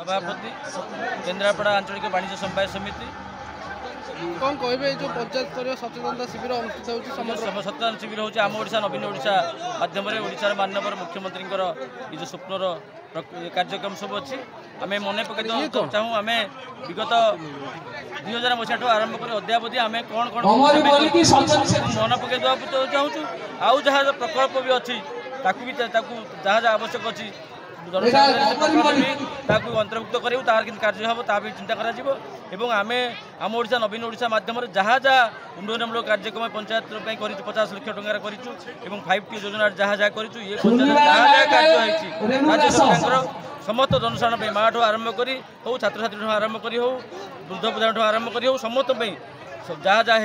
सभापति केन्द्रापड़ा आंचलिक वाणिज्य समवाय समिति कौन कहे जो पंचायत स्तर सचेतनता शिविर अनुष्ठित सचेतन शिविर हूँ आम ओडिशा नवीन ओडिशा माध्यम ओडिशार माननीय मुख्यमंत्री जो स्वप्नर कार्यक्रम सब अच्छी आम मन पकड़ चाहूँ आम विगत 2000 मसीहा आरंभ कर अद्यावधि आम कौन कौन मन पकड़ चाहूँ आउ जहाँ प्रकल्प भी अच्छी जहाँ जहाँ आवश्यक अच्छी जनसाधारण अंतर्भुक्त करूँ तार कार्य हम ता भी चिंता करा आम आम ओडिशा नवीन ओडिशा माध्यम जहाँ जहाँ उन्नयनमूलक कार्यक्रम पंचायत 50 लाख टकर कर 5T योजना जहाँ जहाँ कर राज्य सरकार समस्त जनसाधारण माँ ठूँ आरंभ कर छात्र छात्री आरंभ कर वृद्ध प्रधान आरंभ कर समस्त जहाँ जहाँ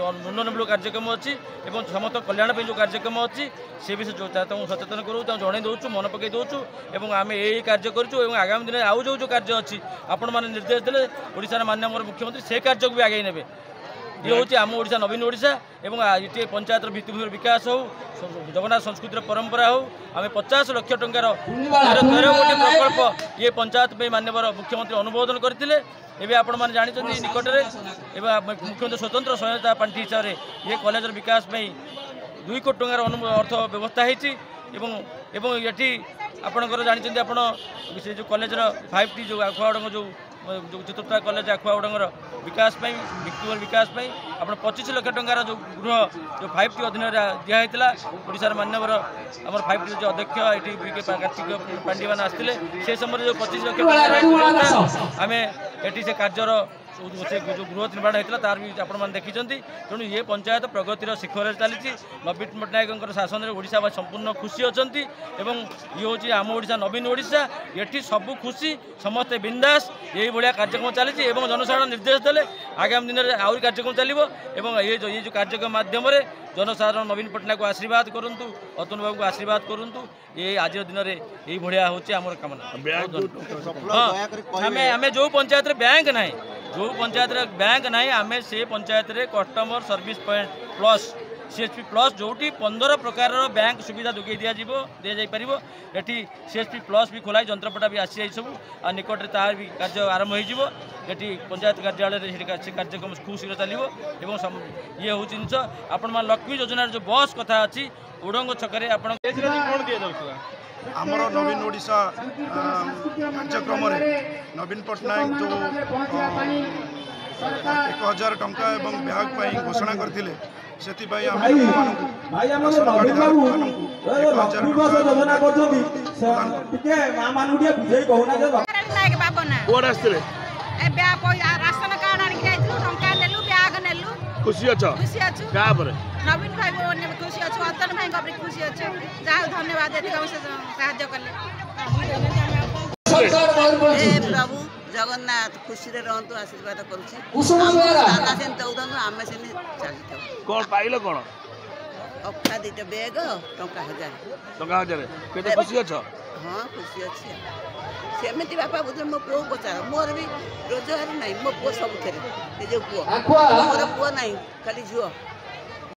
उन्नयनमूलक कार्यक्रम अच्छी समस्त कल्याण जो कार्यक्रम अच्छी सी भी सचेतन करूँ जन दूँ मन पकई दूँ आम यही कार्य करूँ आगामी दिन आउ जो कार्य अच्छी आपण मैंने निर्देश देते ओडिशार माननीय मुख्यमंत्री से कार्य को भी आगे ने ये हूँ आम ओडिशा नवीन ओडिशा ये पंचायत भित्तिभूमि विकास हो जगन्नाथ संस्कृतिर परंपरा हो आम 50 लाख टंकार 13 कोटी प्रकल्प ये पंचायत में माननीय मुख्यमंत्री अनुमोदन करते एवं आपण मैंने जानते निकटरे मुख्यमंत्री स्वतंत्र सहायता पांठि हिसाब से ये कॉलेज विकास में 2 कोटी टंकार अर्थ व्यवस्था होती ये आपणकर जानते आप जो कॉलेज 5T जो आखुआड़ जो चतुर्था कॉलेज आखुआड़ विकास भित्तिभूमि विकास आप 25 लाख टंकार जो गृह जो 5T अधीन दिखाई ओडिशार मान्यवर आम 5T जो अध्यक्ष ये कार्तिक पांडे मैंने आसते से समय जो 25 लाख आम ये से कार्यर से जो गृह निर्माण होता तार भी आपण देखी तेणु ये पंचायत प्रगतिर शिखर चली नवीन पट्टनायक शासन में ओडिशा संपूर्ण खुशी अच्छा ये हूँ आम ओडिशा नवीन ओडिशा ये सबू खुशी समस्ते बिंदास यही भाया कार्यक्रम चली जनसाधारण निर्देश देले आगामी दिन में आहरी कार्यक्रम चलो ये जो कार्यक्रम माध्यम जनसाधारण नवीन पट्टनायक को आशीर्वाद करूँ अतुल बाबू को आशीर्वाद करूँ ये आज दिन में यही भाया हूँ आम कामना हाँ आम जो पंचायत बैंक ना जो पंचायत बैंक ना आम से panchayat customer service point plus CSP plus जोटी 15 प्रकार बैंक सुविधा जोगे दि जापर ये CSP प्लस भी खोलाई जंत्रपटा भी आसी सब आ निकट में तार भी कार्य आरंभ होती पंचायत कार्यालय कार्यक्रम खूब शीघ्र चलो ये हूँ जिन आपण लक्ष्मी योजना जो बस कथा अच्छी ओडंग छकरे आप आमर नवीन ओडिशा कार्यक्रम नवीन पट्टनायक जो 1000 टंका एवं ब्याग घोषणा करते से खुशी अच्छा नवीन भाई खुशी अच्छे अतन भाई खुशी अच्छे जहाँ धन्यवाद साहय कले प्रभु जगन्नाथ खुशी रहतु आशीर्वाद करुँचे दौन आम से पाइल कौन अफा 2टा बैग टंका 1000 केते खुशी अच्छा हाँ खुशी अच्छे सेमती बापा बुझे मो पुओ पचार मोर भी रोजगार ना मो पुओ सब जो पुओ मोर पुओ ना खाली झुओ